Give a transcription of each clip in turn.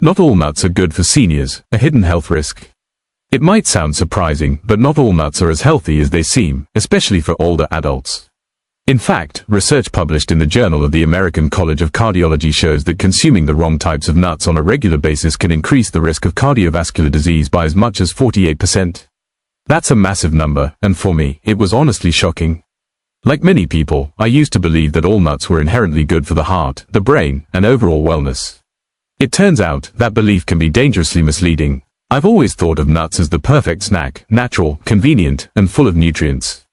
Not all nuts are good for seniors, a hidden health risk. It might sound surprising, but not all nuts are as healthy as they seem, especially for older adults. In fact, research published in the Journal of the American College of Cardiology shows that consuming the wrong types of nuts on a regular basis can increase the risk of cardiovascular disease by as much as 48%. That's a massive number, and for me, it was honestly shocking. Like many people, I used to believe that all nuts were inherently good for the heart, the brain, and overall wellness. It turns out, that belief can be dangerously misleading. I've always thought of nuts as the perfect snack, natural, convenient, and full of nutrients.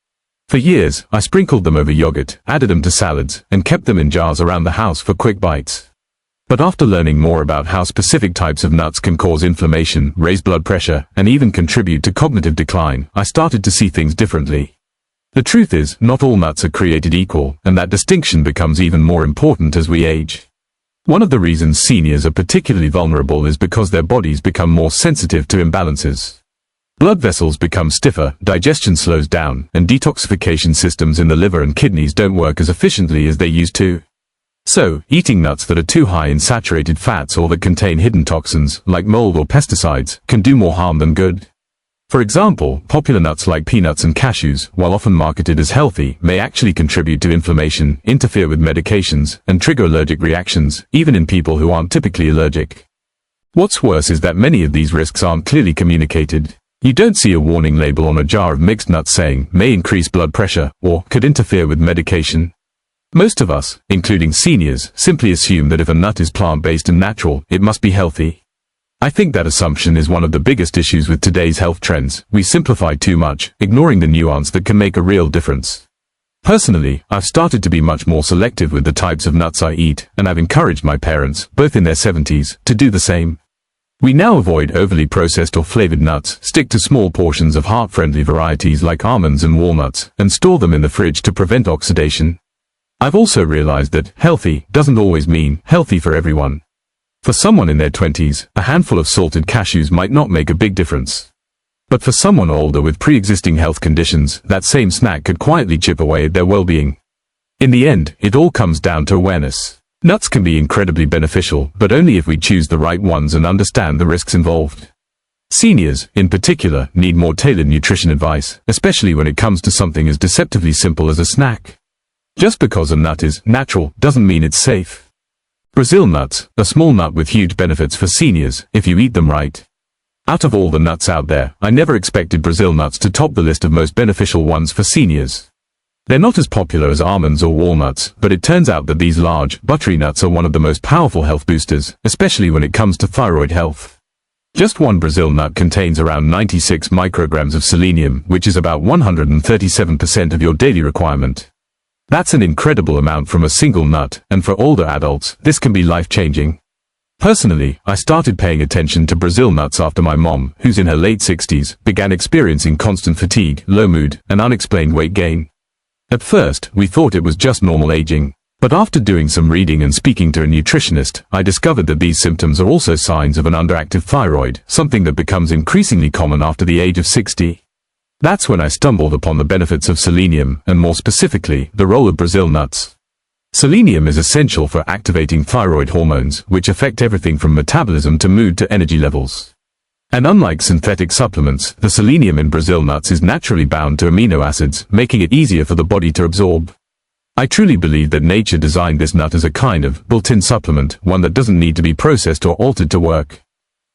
For years, I sprinkled them over yogurt, added them to salads, and kept them in jars around the house for quick bites. But after learning more about how specific types of nuts can cause inflammation, raise blood pressure, and even contribute to cognitive decline, I started to see things differently. The truth is, not all nuts are created equal, and that distinction becomes even more important as we age. One of the reasons seniors are particularly vulnerable is because their bodies become more sensitive to imbalances. Blood vessels become stiffer, digestion slows down, and detoxification systems in the liver and kidneys don't work as efficiently as they used to. So, eating nuts that are too high in saturated fats or that contain hidden toxins, like mold or pesticides, can do more harm than good. For example, popular nuts like peanuts and cashews, while often marketed as healthy, may actually contribute to inflammation, interfere with medications, and trigger allergic reactions, even in people who aren't typically allergic. What's worse is that many of these risks aren't clearly communicated. You don't see a warning label on a jar of mixed nuts saying, may increase blood pressure, or could interfere with medication. Most of us, including seniors, simply assume that if a nut is plant-based and natural, it must be healthy. I think that assumption is one of the biggest issues with today's health trends. We simplify too much, ignoring the nuance that can make a real difference. Personally, I've started to be much more selective with the types of nuts I eat, and I've encouraged my parents, both in their 70s, to do the same. We now avoid overly processed or flavored nuts, stick to small portions of heart-friendly varieties like almonds and walnuts, and store them in the fridge to prevent oxidation. I've also realized that healthy doesn't always mean healthy for everyone. For someone in their 20s, a handful of salted cashews might not make a big difference. But for someone older with pre-existing health conditions, that same snack could quietly chip away at their well-being. In the end, it all comes down to awareness. Nuts can be incredibly beneficial, but only if we choose the right ones and understand the risks involved. Seniors, in particular, need more tailored nutrition advice, especially when it comes to something as deceptively simple as a snack. Just because a nut is natural doesn't mean it's safe. Brazil nuts, a small nut with huge benefits for seniors, if you eat them right. Out of all the nuts out there, I never expected Brazil nuts to top the list of most beneficial ones for seniors. They're not as popular as almonds or walnuts, but it turns out that these large, buttery nuts are one of the most powerful health boosters, especially when it comes to thyroid health. Just one Brazil nut contains around 96 micrograms of selenium, which is about 137% of your daily requirement. That's an incredible amount from a single nut, and for older adults, this can be life-changing. Personally, I started paying attention to Brazil nuts after my mom, who's in her late 60s, began experiencing constant fatigue, low mood, and unexplained weight gain. At first, we thought it was just normal aging. But after doing some reading and speaking to a nutritionist, I discovered that these symptoms are also signs of an underactive thyroid, something that becomes increasingly common after the age of 60. That's when I stumbled upon the benefits of selenium, and more specifically, the role of Brazil nuts. Selenium is essential for activating thyroid hormones, which affect everything from metabolism to mood to energy levels. And unlike synthetic supplements, the selenium in Brazil nuts is naturally bound to amino acids, making it easier for the body to absorb. I truly believe that nature designed this nut as a kind of built-in supplement, one that doesn't need to be processed or altered to work.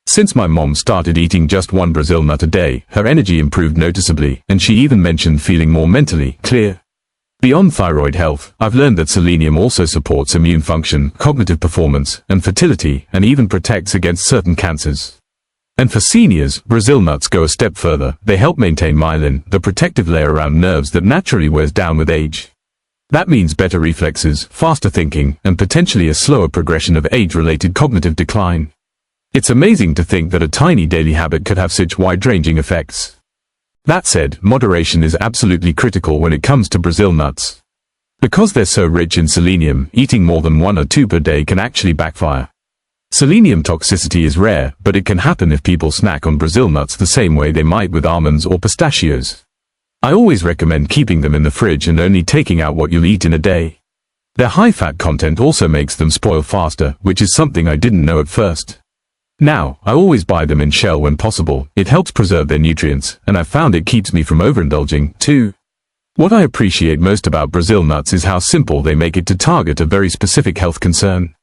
Since my mom started eating just one Brazil nut a day, her energy improved noticeably, and she even mentioned feeling more mentally clear. Beyond thyroid health, I've learned that selenium also supports immune function, cognitive performance, and fertility, and even protects against certain cancers. And for seniors, Brazil nuts go a step further. They help maintain myelin, the protective layer around nerves that naturally wears down with age. That means better reflexes, faster thinking, and potentially a slower progression of age-related cognitive decline. It's amazing to think that a tiny daily habit could have such wide-ranging effects. That said, moderation is absolutely critical when it comes to Brazil nuts. Because they're so rich in selenium, eating more than 1 or 2 per day can actually backfire. Selenium toxicity is rare, but it can happen if people snack on Brazil nuts the same way they might with almonds or pistachios. I always recommend keeping them in the fridge and only taking out what you'll eat in a day. Their high fat content also makes them spoil faster, which is something I didn't know at first. Now, I always buy them in shell when possible. It helps preserve their nutrients, and I've found it keeps me from overindulging, too. What I appreciate most about Brazil nuts is how simple they make it to target a very specific health concern.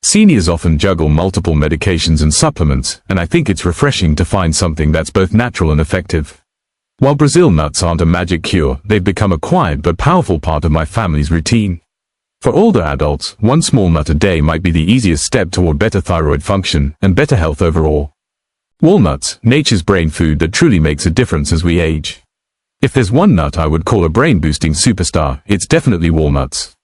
Seniors often juggle multiple medications and supplements, and I think it's refreshing to find something that's both natural and effective. While Brazil nuts aren't a magic cure, they've become a quiet but powerful part of my family's routine. For older adults, one small nut a day might be the easiest step toward better thyroid function and better health overall. Walnuts, nature's brain food that truly makes a difference as we age. If there's one nut I would call a brain-boosting superstar, it's definitely walnuts.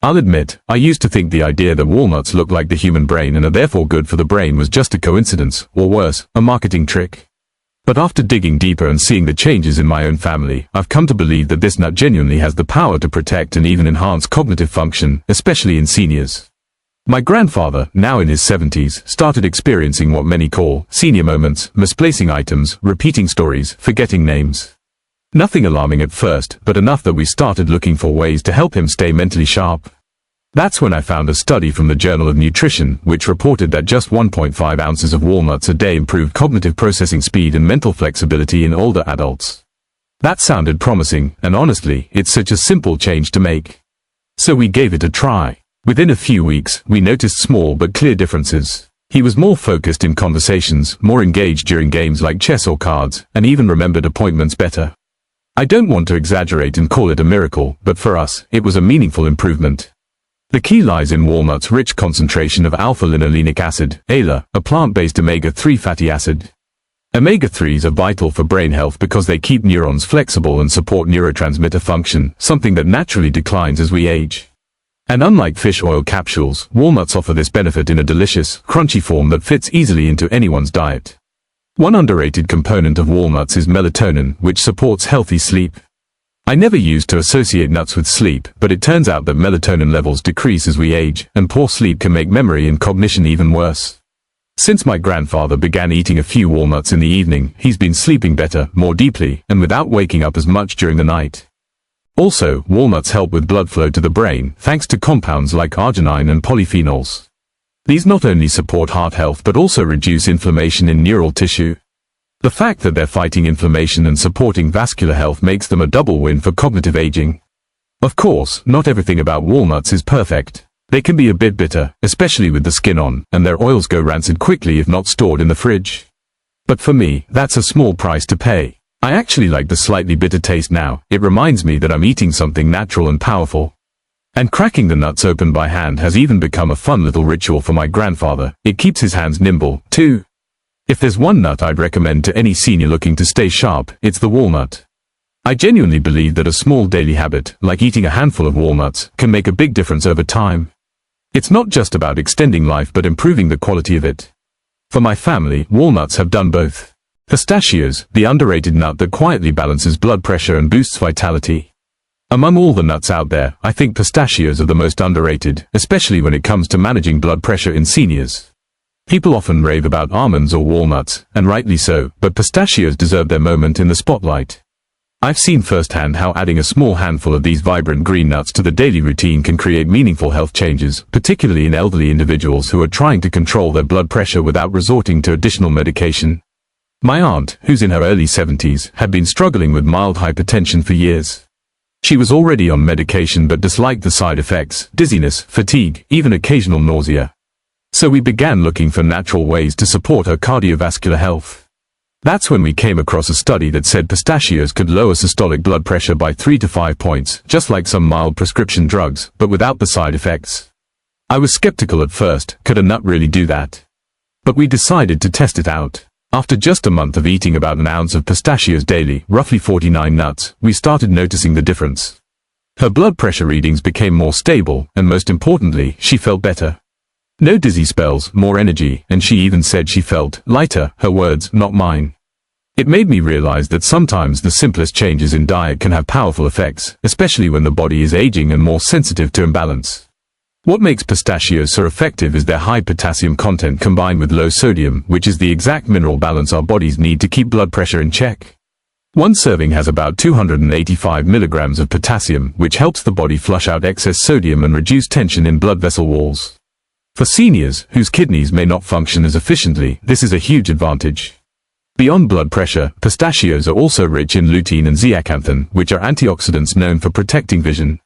I'll admit, I used to think the idea that walnuts look like the human brain and are therefore good for the brain was just a coincidence, or worse, a marketing trick. But after digging deeper and seeing the changes in my own family, I've come to believe that this nut genuinely has the power to protect and even enhance cognitive function, especially in seniors. My grandfather, now in his 70s, started experiencing what many call senior moments, misplacing items, repeating stories, forgetting names. Nothing alarming at first, but enough that we started looking for ways to help him stay mentally sharp. That's when I found a study from the Journal of Nutrition, which reported that just 1.5 ounces of walnuts a day improved cognitive processing speed and mental flexibility in older adults. That sounded promising, and honestly, it's such a simple change to make. So we gave it a try. Within a few weeks, we noticed small but clear differences. He was more focused in conversations, more engaged during games like chess or cards, and even remembered appointments better. I don't want to exaggerate and call it a miracle, but for us, it was a meaningful improvement. The key lies in walnuts' rich concentration of alpha-linolenic acid, ALA, a plant-based omega-3 fatty acid. Omega-3s are vital for brain health because they keep neurons flexible and support neurotransmitter function, something that naturally declines as we age. And unlike fish oil capsules, walnuts offer this benefit in a delicious, crunchy form that fits easily into anyone's diet. One underrated component of walnuts is melatonin, which supports healthy sleep. I never used to associate nuts with sleep, but it turns out that melatonin levels decrease as we age, and poor sleep can make memory and cognition even worse. Since my grandfather began eating a few walnuts in the evening, he's been sleeping better, more deeply, and without waking up as much during the night. Also, walnuts help with blood flow to the brain, thanks to compounds like arginine and polyphenols. These not only support heart health but also reduce inflammation in neural tissue. The fact that they're fighting inflammation and supporting vascular health makes them a double win for cognitive aging. Of course, not everything about walnuts is perfect. They can be a bit bitter, especially with the skin on, and their oils go rancid quickly if not stored in the fridge. But for me, that's a small price to pay. I actually like the slightly bitter taste now. It reminds me that I'm eating something natural and powerful. And cracking the nuts open by hand has even become a fun little ritual for my grandfather. It keeps his hands nimble, too. If there's one nut I'd recommend to any senior looking to stay sharp, it's the walnut. I genuinely believe that a small daily habit, like eating a handful of walnuts, can make a big difference over time. It's not just about extending life but improving the quality of it. For my family, walnuts have done both. Pistachios, the underrated nut that quietly balances blood pressure and boosts vitality. Among all the nuts out there, I think pistachios are the most underrated, especially when it comes to managing blood pressure in seniors. People often rave about almonds or walnuts, and rightly so, but pistachios deserve their moment in the spotlight. I've seen firsthand how adding a small handful of these vibrant green nuts to the daily routine can create meaningful health changes, particularly in elderly individuals who are trying to control their blood pressure without resorting to additional medication. My aunt, who's in her early 70s, had been struggling with mild hypertension for years. She was already on medication but disliked the side effects, dizziness, fatigue, even occasional nausea. So we began looking for natural ways to support her cardiovascular health. That's when we came across a study that said pistachios could lower systolic blood pressure by 3 to 5 points, just like some mild prescription drugs, but without the side effects. I was skeptical at first, could a nut really do that? But we decided to test it out. After just a month of eating about an ounce of pistachios daily, roughly 49 nuts, we started noticing the difference. Her blood pressure readings became more stable, and most importantly, she felt better. No dizzy spells, more energy, and she even said she felt lighter, her words, not mine. It made me realize that sometimes the simplest changes in diet can have powerful effects, especially when the body is aging and more sensitive to imbalance. What makes pistachios so effective is their high potassium content combined with low sodium, which is the exact mineral balance our bodies need to keep blood pressure in check. One serving has about 285 milligrams of potassium, which helps the body flush out excess sodium and reduce tension in blood vessel walls. For seniors, whose kidneys may not function as efficiently, this is a huge advantage. Beyond blood pressure, pistachios are also rich in lutein and zeaxanthin, which are antioxidants known for protecting vision.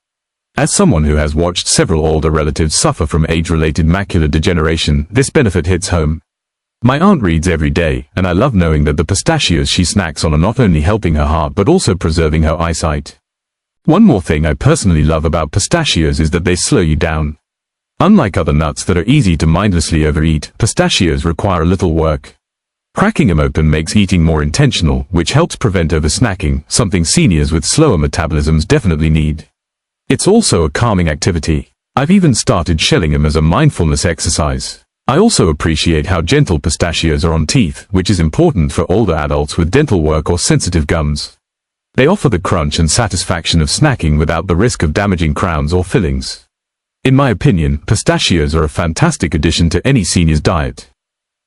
As someone who has watched several older relatives suffer from age-related macular degeneration, this benefit hits home. My aunt reads every day, and I love knowing that the pistachios she snacks on are not only helping her heart but also preserving her eyesight. One more thing I personally love about pistachios is that they slow you down. Unlike other nuts that are easy to mindlessly overeat, pistachios require a little work. Cracking them open makes eating more intentional, which helps prevent oversnacking, something seniors with slower metabolisms definitely need. It's also a calming activity. I've even started shelling them as a mindfulness exercise. I also appreciate how gentle pistachios are on teeth, which is important for older adults with dental work or sensitive gums. They offer the crunch and satisfaction of snacking without the risk of damaging crowns or fillings. In my opinion, pistachios are a fantastic addition to any senior's diet.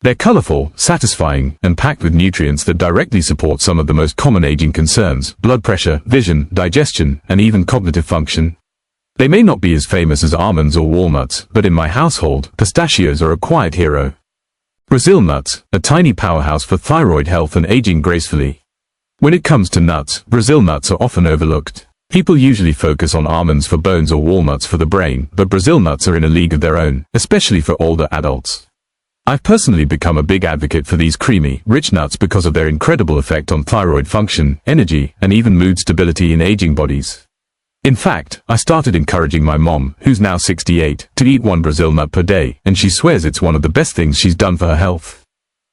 They're colorful, satisfying, and packed with nutrients that directly support some of the most common aging concerns: blood pressure, vision, digestion, and even cognitive function. They may not be as famous as almonds or walnuts, but in my household, pistachios are a quiet hero. Brazil nuts, a tiny powerhouse for thyroid health and aging gracefully. When it comes to nuts, Brazil nuts are often overlooked. People usually focus on almonds for bones or walnuts for the brain, but Brazil nuts are in a league of their own, especially for older adults. I've personally become a big advocate for these creamy, rich nuts because of their incredible effect on thyroid function, energy, and even mood stability in aging bodies. In fact, I started encouraging my mom, who's now 68, to eat one Brazil nut per day, and she swears it's one of the best things she's done for her health.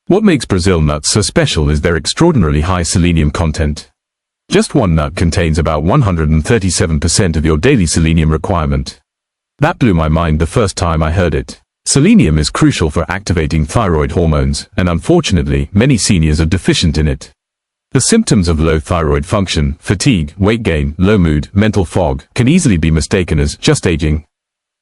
What makes Brazil nuts so special is their extraordinarily high selenium content. Just one nut contains about 137% of your daily selenium requirement. That blew my mind the first time I heard it. Selenium is crucial for activating thyroid hormones, and unfortunately, many seniors are deficient in it. The symptoms of low thyroid function, fatigue, weight gain, low mood, mental fog, can easily be mistaken as just aging.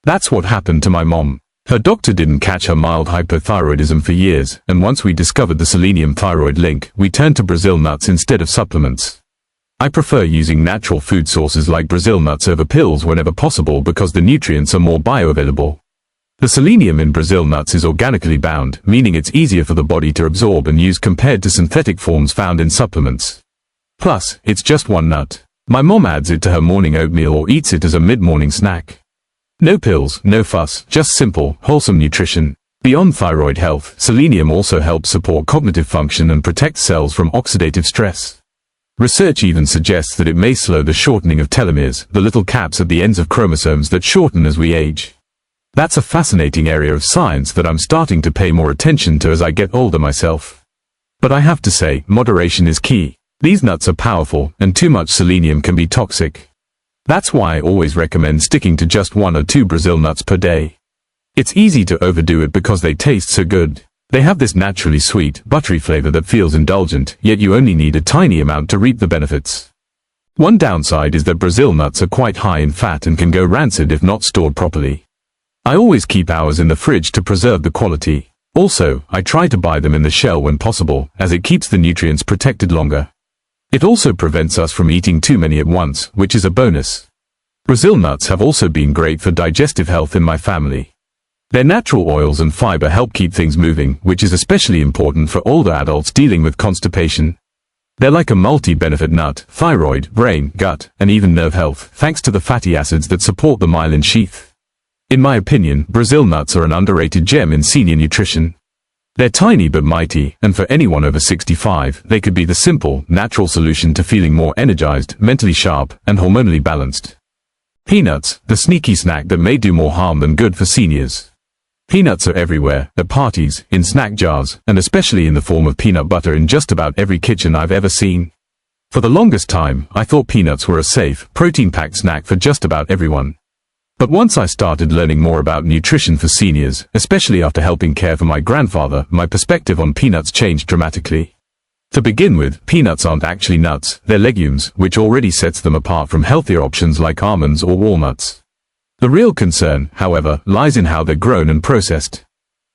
That's what happened to my mom. Her doctor didn't catch her mild hypothyroidism for years, and once we discovered the selenium-thyroid link, we turned to Brazil nuts instead of supplements. I prefer using natural food sources like Brazil nuts over pills whenever possible because the nutrients are more bioavailable. The selenium in Brazil nuts is organically bound, meaning it's easier for the body to absorb and use compared to synthetic forms found in supplements. Plus, it's just one nut. My mom adds it to her morning oatmeal or eats it as a mid-morning snack. No pills, no fuss, just simple, wholesome nutrition. Beyond thyroid health, selenium also helps support cognitive function and protect cells from oxidative stress. Research even suggests that it may slow the shortening of telomeres, the little caps at the ends of chromosomes that shorten as we age. That's a fascinating area of science that I'm starting to pay more attention to as I get older myself. But I have to say, moderation is key. These nuts are powerful, and too much selenium can be toxic. That's why I always recommend sticking to just 1 or 2 Brazil nuts per day. It's easy to overdo it because they taste so good. They have this naturally sweet, buttery flavor that feels indulgent, yet you only need a tiny amount to reap the benefits. One downside is that Brazil nuts are quite high in fat and can go rancid if not stored properly. I always keep ours in the fridge to preserve the quality. Also, I try to buy them in the shell when possible, as it keeps the nutrients protected longer. It also prevents us from eating too many at once, which is a bonus. Brazil nuts have also been great for digestive health in my family. Their natural oils and fiber help keep things moving, which is especially important for older adults dealing with constipation. They're like a multi-benefit nut: thyroid, brain, gut, and even nerve health, thanks to the fatty acids that support the myelin sheath. In my opinion, Brazil nuts are an underrated gem in senior nutrition. They're tiny but mighty, and for anyone over 65, they could be the simple, natural solution to feeling more energized, mentally sharp, and hormonally balanced. Peanuts, the sneaky snack that may do more harm than good for seniors. Peanuts are everywhere, at parties, in snack jars, and especially in the form of peanut butter in just about every kitchen I've ever seen. For the longest time, I thought peanuts were a safe, protein-packed snack for just about everyone. But once I started learning more about nutrition for seniors, especially after helping care for my grandfather, my perspective on peanuts changed dramatically. To begin with, peanuts aren't actually nuts, they're legumes, which already sets them apart from healthier options like almonds or walnuts. The real concern, however, lies in how they're grown and processed.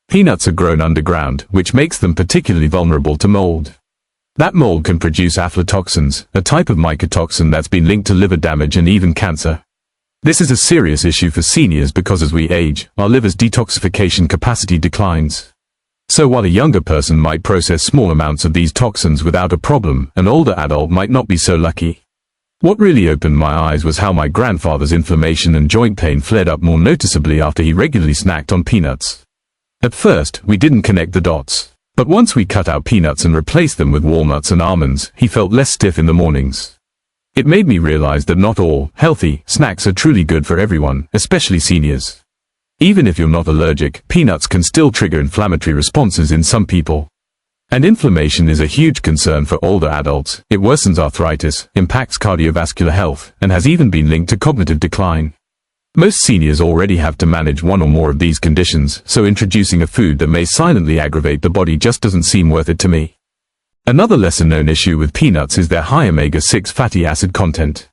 Peanuts are grown underground, which makes them particularly vulnerable to mold. That mold can produce aflatoxins, a type of mycotoxin that's been linked to liver damage and even cancer. This is a serious issue for seniors because as we age, our liver's detoxification capacity declines. So while a younger person might process small amounts of these toxins without a problem, an older adult might not be so lucky. What really opened my eyes was how my grandfather's inflammation and joint pain flared up more noticeably after he regularly snacked on peanuts. At first, we didn't connect the dots. But once we cut out peanuts and replaced them with walnuts and almonds, he felt less stiff in the mornings. It made me realize that not all healthy snacks are truly good for everyone, especially seniors. Even if you're not allergic, peanuts can still trigger inflammatory responses in some people. And inflammation is a huge concern for older adults. It worsens arthritis, impacts cardiovascular health, and has even been linked to cognitive decline. Most seniors already have to manage one or more of these conditions, so introducing a food that may silently aggravate the body just doesn't seem worth it to me. Another lesser-known issue with peanuts is their high omega-6 fatty acid content.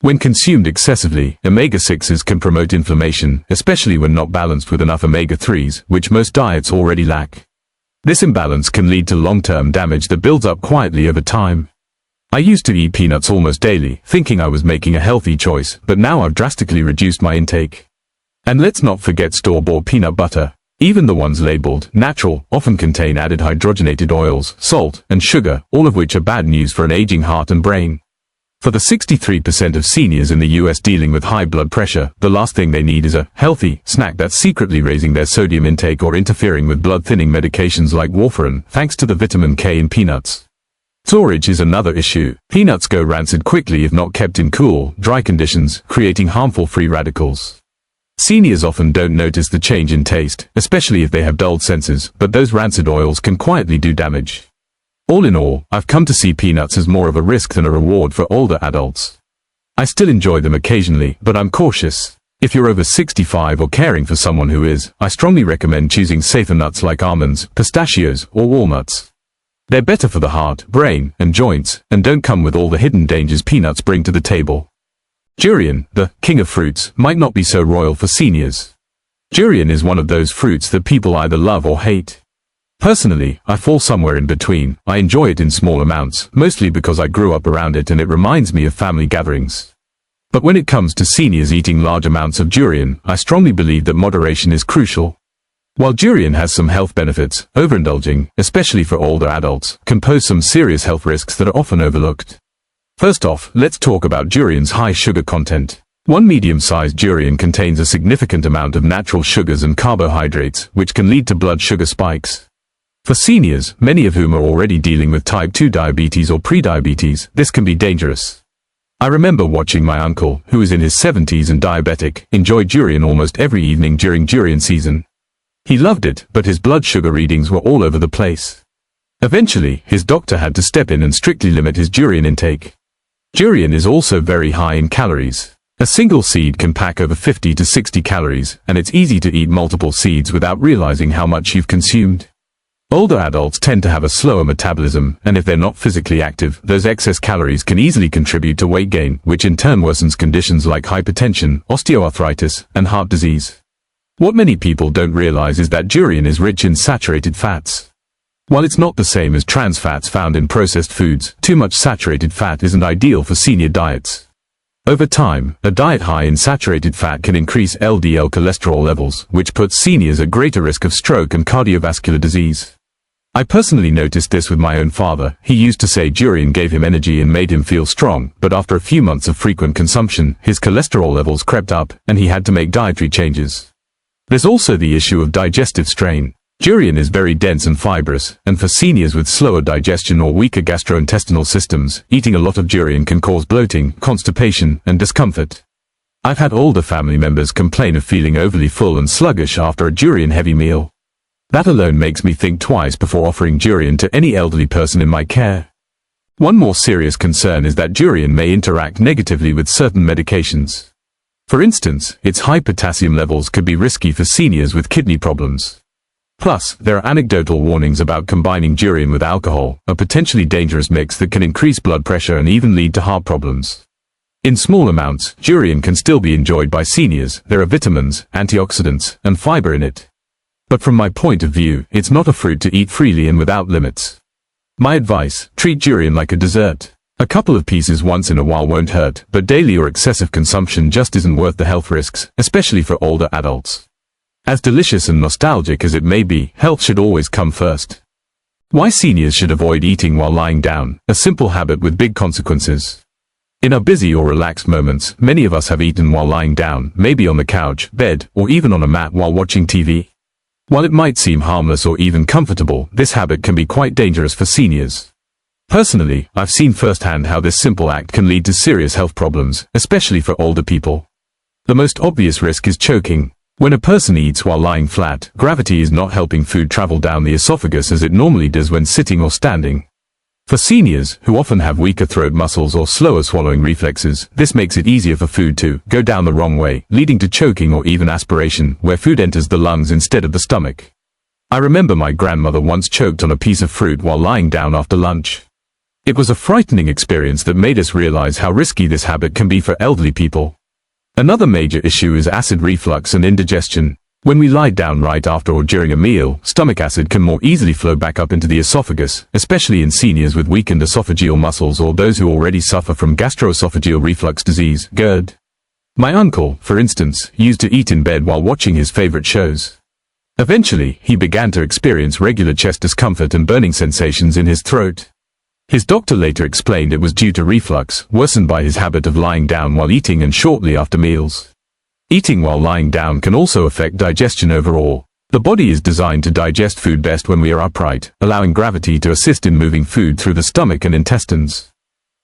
When consumed excessively, omega-6s can promote inflammation, especially when not balanced with enough omega-3s, which most diets already lack. This imbalance can lead to long-term damage that builds up quietly over time. I used to eat peanuts almost daily, thinking I was making a healthy choice, but now I've drastically reduced my intake. And let's not forget store-bought peanut butter. Even the ones labeled natural often contain added hydrogenated oils, salt, and sugar, all of which are bad news for an aging heart and brain. For the 63% of seniors in the US dealing with high blood pressure, the last thing they need is a healthy snack that's secretly raising their sodium intake or interfering with blood-thinning medications like warfarin, thanks to the vitamin K in peanuts. Storage is another issue. Peanuts go rancid quickly if not kept in cool, dry conditions, creating harmful free radicals. Seniors often don't notice the change in taste, especially if they have dulled senses, but those rancid oils can quietly do damage. All in all, I've come to see peanuts as more of a risk than a reward for older adults. I still enjoy them occasionally, but I'm cautious. If you're over 65 or caring for someone who is, I strongly recommend choosing safer nuts like almonds, pistachios, or walnuts. They're better for the heart, brain, and joints, and don't come with all the hidden dangers peanuts bring to the table. Durian, the king of fruits, might not be so royal for seniors. Durian is one of those fruits that people either love or hate. Personally, I fall somewhere in between. I enjoy it in small amounts, mostly because I grew up around it and it reminds me of family gatherings. But when it comes to seniors eating large amounts of durian, I strongly believe that moderation is crucial. While durian has some health benefits, overindulging, especially for older adults, can pose some serious health risks that are often overlooked. First off, let's talk about durian's high sugar content. One medium-sized durian contains a significant amount of natural sugars and carbohydrates, which can lead to blood sugar spikes. For seniors, many of whom are already dealing with type 2 diabetes or prediabetes, this can be dangerous. I remember watching my uncle, who is in his 70s and diabetic, enjoy durian almost every evening during durian season. He loved it, but his blood sugar readings were all over the place. Eventually, his doctor had to step in and strictly limit his durian intake. Durian is also very high in calories. A single seed can pack over 50 to 60 calories, and it's easy to eat multiple seeds without realizing how much you've consumed. Older adults tend to have a slower metabolism, and if they're not physically active, those excess calories can easily contribute to weight gain, which in turn worsens conditions like hypertension, osteoarthritis, and heart disease. What many people don't realize is that durian is rich in saturated fats. While it's not the same as trans fats found in processed foods, too much saturated fat isn't ideal for senior diets. Over time, a diet high in saturated fat can increase LDL cholesterol levels, which puts seniors at greater risk of stroke and cardiovascular disease. I personally noticed this with my own father. He used to say durian gave him energy and made him feel strong, but after a few months of frequent consumption, his cholesterol levels crept up, and he had to make dietary changes. There's also the issue of digestive strain. Durian is very dense and fibrous, and for seniors with slower digestion or weaker gastrointestinal systems, eating a lot of durian can cause bloating, constipation, and discomfort. I've had older family members complain of feeling overly full and sluggish after a durian-heavy meal. That alone makes me think twice before offering durian to any elderly person in my care. One more serious concern is that durian may interact negatively with certain medications. For instance, its high potassium levels could be risky for seniors with kidney problems. Plus, there are anecdotal warnings about combining durian with alcohol, a potentially dangerous mix that can increase blood pressure and even lead to heart problems. In small amounts, durian can still be enjoyed by seniors. There are vitamins, antioxidants, and fiber in it. But from my point of view, it's not a fruit to eat freely and without limits. My advice, treat durian like a dessert. A couple of pieces once in a while won't hurt, but daily or excessive consumption just isn't worth the health risks, especially for older adults. As delicious and nostalgic as it may be, health should always come first. Why seniors should avoid eating while lying down, a simple habit with big consequences. In our busy or relaxed moments, many of us have eaten while lying down, maybe on the couch, bed, or even on a mat while watching TV. While it might seem harmless or even comfortable, this habit can be quite dangerous for seniors. Personally, I've seen firsthand how this simple act can lead to serious health problems, especially for older people. The most obvious risk is choking. When a person eats while lying flat, gravity is not helping food travel down the esophagus as it normally does when sitting or standing. For seniors, who often have weaker throat muscles or slower swallowing reflexes, this makes it easier for food to go down the wrong way, leading to choking or even aspiration, where food enters the lungs instead of the stomach. I remember my grandmother once choked on a piece of fruit while lying down after lunch. It was a frightening experience that made us realize how risky this habit can be for elderly people. Another major issue is acid reflux and indigestion. When we lie down right after or during a meal, stomach acid can more easily flow back up into the esophagus, especially in seniors with weakened esophageal muscles or those who already suffer from gastroesophageal reflux disease, GERD. My uncle, for instance, used to eat in bed while watching his favorite shows. Eventually, he began to experience regular chest discomfort and burning sensations in his throat. His doctor later explained it was due to reflux, worsened by his habit of lying down while eating and shortly after meals. Eating while lying down can also affect digestion overall. The body is designed to digest food best when we are upright, allowing gravity to assist in moving food through the stomach and intestines.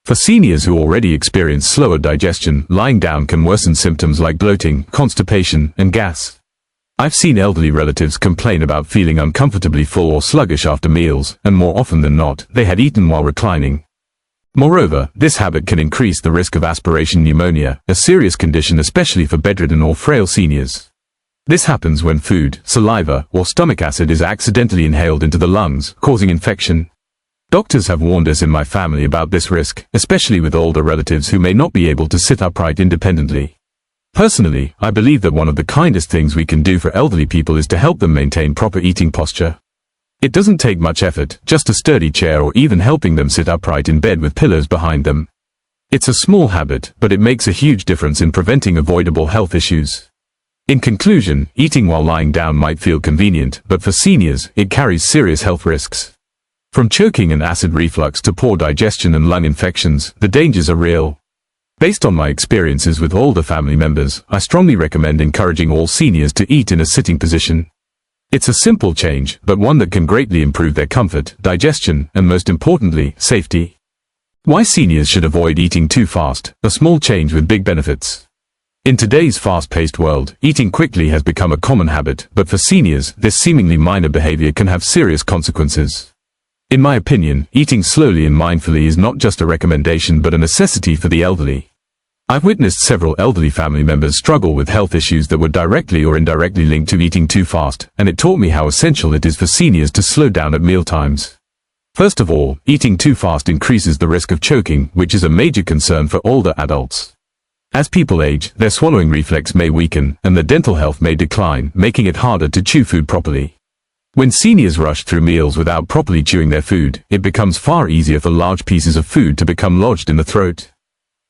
For seniors who already experience slower digestion, lying down can worsen symptoms like bloating, constipation, and gas. I've seen elderly relatives complain about feeling uncomfortably full or sluggish after meals, and more often than not, they had eaten while reclining. Moreover, this habit can increase the risk of aspiration pneumonia, a serious condition especially for bedridden or frail seniors. This happens when food, saliva, or stomach acid is accidentally inhaled into the lungs, causing infection. Doctors have warned us in my family about this risk, especially with older relatives who may not be able to sit upright independently. Personally, I believe that one of the kindest things we can do for elderly people is to help them maintain proper eating posture. It doesn't take much effort, just a sturdy chair or even helping them sit upright in bed with pillows behind them. It's a small habit, but it makes a huge difference in preventing avoidable health issues. In conclusion, eating while lying down might feel convenient, but for seniors, it carries serious health risks. From choking and acid reflux to poor digestion and lung infections, the dangers are real. Based on my experiences with older family members, I strongly recommend encouraging all seniors to eat in a sitting position. It's a simple change, but one that can greatly improve their comfort, digestion, and most importantly, safety. Why seniors should avoid eating too fast, a small change with big benefits. In today's fast-paced world, eating quickly has become a common habit, but for seniors, this seemingly minor behavior can have serious consequences. In my opinion, eating slowly and mindfully is not just a recommendation but a necessity for the elderly. I've witnessed several elderly family members struggle with health issues that were directly or indirectly linked to eating too fast, and it taught me how essential it is for seniors to slow down at mealtimes. First of all, eating too fast increases the risk of choking, which is a major concern for older adults. As people age, their swallowing reflex may weaken, and their dental health may decline, making it harder to chew food properly. When seniors rush through meals without properly chewing their food, it becomes far easier for large pieces of food to become lodged in the throat.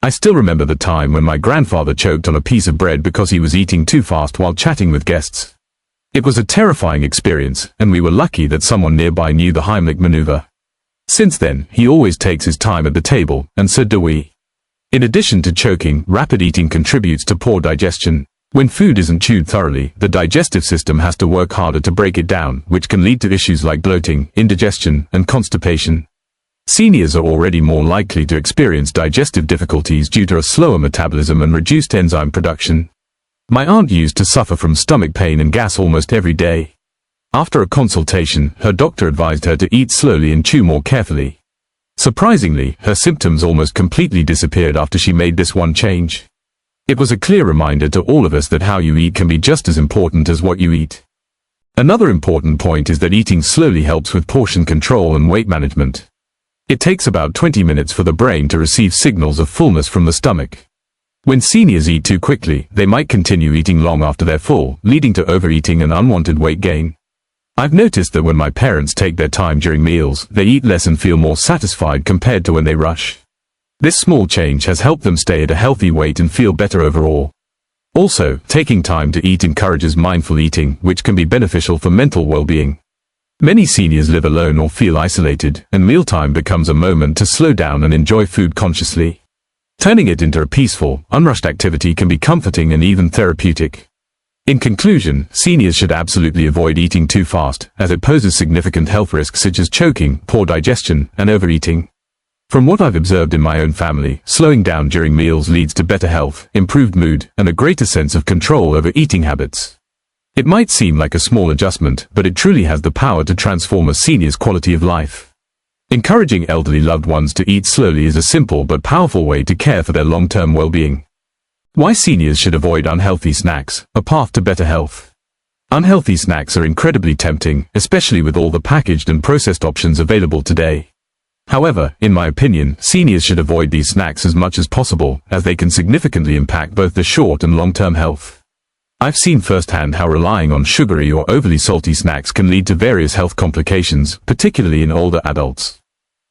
I still remember the time when my grandfather choked on a piece of bread because he was eating too fast while chatting with guests. It was a terrifying experience, and we were lucky that someone nearby knew the Heimlich maneuver. Since then, he always takes his time at the table, and so do we. In addition to choking, rapid eating contributes to poor digestion. When food isn't chewed thoroughly, the digestive system has to work harder to break it down, which can lead to issues like bloating, indigestion, and constipation. Seniors are already more likely to experience digestive difficulties due to a slower metabolism and reduced enzyme production. My aunt used to suffer from stomach pain and gas almost every day. After a consultation, her doctor advised her to eat slowly and chew more carefully. Surprisingly, her symptoms almost completely disappeared after she made this one change. It was a clear reminder to all of us that how you eat can be just as important as what you eat. Another important point is that eating slowly helps with portion control and weight management. It takes about 20 minutes for the brain to receive signals of fullness from the stomach. When seniors eat too quickly, they might continue eating long after they're full, leading to overeating and unwanted weight gain. I've noticed that when my parents take their time during meals, they eat less and feel more satisfied compared to when they rush. This small change has helped them stay at a healthy weight and feel better overall. Also, taking time to eat encourages mindful eating, which can be beneficial for mental well-being. Many seniors live alone or feel isolated, and mealtime becomes a moment to slow down and enjoy food consciously. Turning it into a peaceful, unrushed activity can be comforting and even therapeutic. In conclusion, seniors should absolutely avoid eating too fast, as it poses significant health risks such as choking, poor digestion, and overeating. From what I've observed in my own family, slowing down during meals leads to better health, improved mood, and a greater sense of control over eating habits. It might seem like a small adjustment, but it truly has the power to transform a senior's quality of life. Encouraging elderly loved ones to eat slowly is a simple but powerful way to care for their long-term well-being. Why seniors should avoid unhealthy snacks, a path to better health. Unhealthy snacks are incredibly tempting, especially with all the packaged and processed options available today. However, in my opinion, seniors should avoid these snacks as much as possible, as they can significantly impact both the short and long-term health. I've seen firsthand how relying on sugary or overly salty snacks can lead to various health complications, particularly in older adults.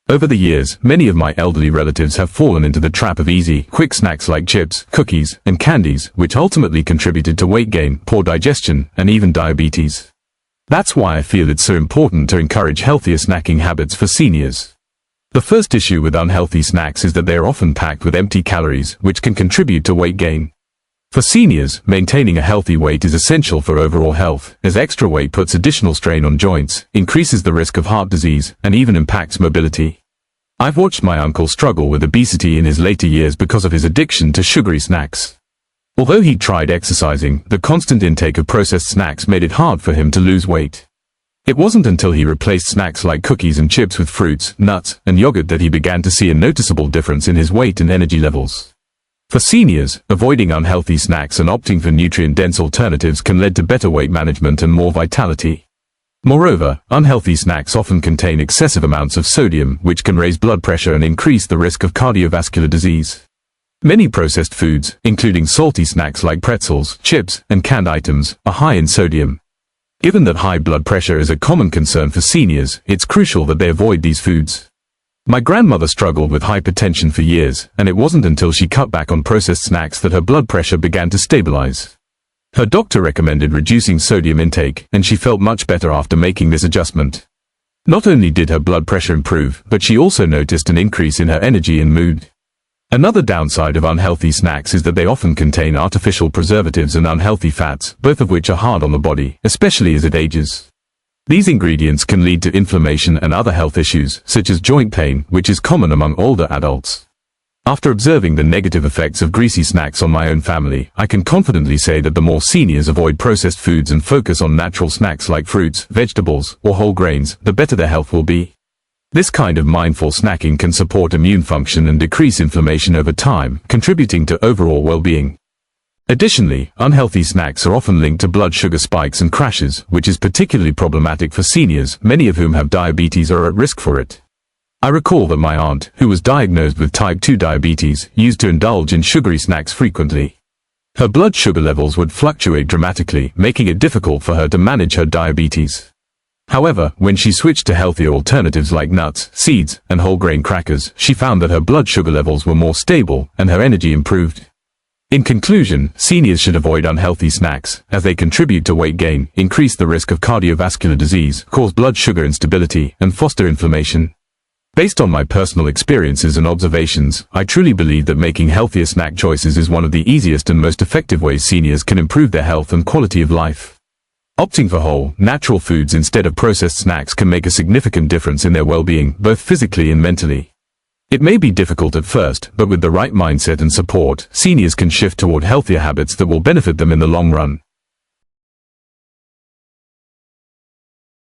Over the years, many of my elderly relatives have fallen into the trap of easy, quick snacks like chips, cookies, and candies, which ultimately contributed to weight gain, poor digestion, and even diabetes. That's why I feel it's so important to encourage healthier snacking habits for seniors. The first issue with unhealthy snacks is that they are often packed with empty calories, which can contribute to weight gain. For seniors, maintaining a healthy weight is essential for overall health, as extra weight puts additional strain on joints, increases the risk of heart disease, and even impacts mobility. I've watched my uncle struggle with obesity in his later years because of his addiction to sugary snacks. Although he tried exercising, the constant intake of processed snacks made it hard for him to lose weight. It wasn't until he replaced snacks like cookies and chips with fruits, nuts, and yogurt that he began to see a noticeable difference in his weight and energy levels. For seniors, avoiding unhealthy snacks and opting for nutrient-dense alternatives can lead to better weight management and more vitality. Moreover, unhealthy snacks often contain excessive amounts of sodium, which can raise blood pressure and increase the risk of cardiovascular disease. Many processed foods, including salty snacks like pretzels, chips, and canned items, are high in sodium. Given that high blood pressure is a common concern for seniors, it's crucial that they avoid these foods. My grandmother struggled with hypertension for years, and it wasn't until she cut back on processed snacks that her blood pressure began to stabilize. Her doctor recommended reducing sodium intake, and she felt much better after making this adjustment. Not only did her blood pressure improve, but she also noticed an increase in her energy and mood. Another downside of unhealthy snacks is that they often contain artificial preservatives and unhealthy fats, both of which are hard on the body, especially as it ages. These ingredients can lead to inflammation and other health issues, such as joint pain, which is common among older adults. After observing the negative effects of greasy snacks on my own family, I can confidently say that the more seniors avoid processed foods and focus on natural snacks like fruits, vegetables, or whole grains, the better their health will be. This kind of mindful snacking can support immune function and decrease inflammation over time, contributing to overall well-being. Additionally, unhealthy snacks are often linked to blood sugar spikes and crashes, which is particularly problematic for seniors, many of whom have diabetes or are at risk for it. I recall that my aunt, who was diagnosed with type 2 diabetes, used to indulge in sugary snacks frequently. Her blood sugar levels would fluctuate dramatically, making it difficult for her to manage her diabetes. However, when she switched to healthier alternatives like nuts, seeds, and whole grain crackers, she found that her blood sugar levels were more stable, and her energy improved. In conclusion, seniors should avoid unhealthy snacks, as they contribute to weight gain, increase the risk of cardiovascular disease, cause blood sugar instability, and foster inflammation. Based on my personal experiences and observations, I truly believe that making healthier snack choices is one of the easiest and most effective ways seniors can improve their health and quality of life. Opting for whole, natural foods instead of processed snacks can make a significant difference in their well-being, both physically and mentally. It may be difficult at first, but with the right mindset and support, seniors can shift toward healthier habits that will benefit them in the long run.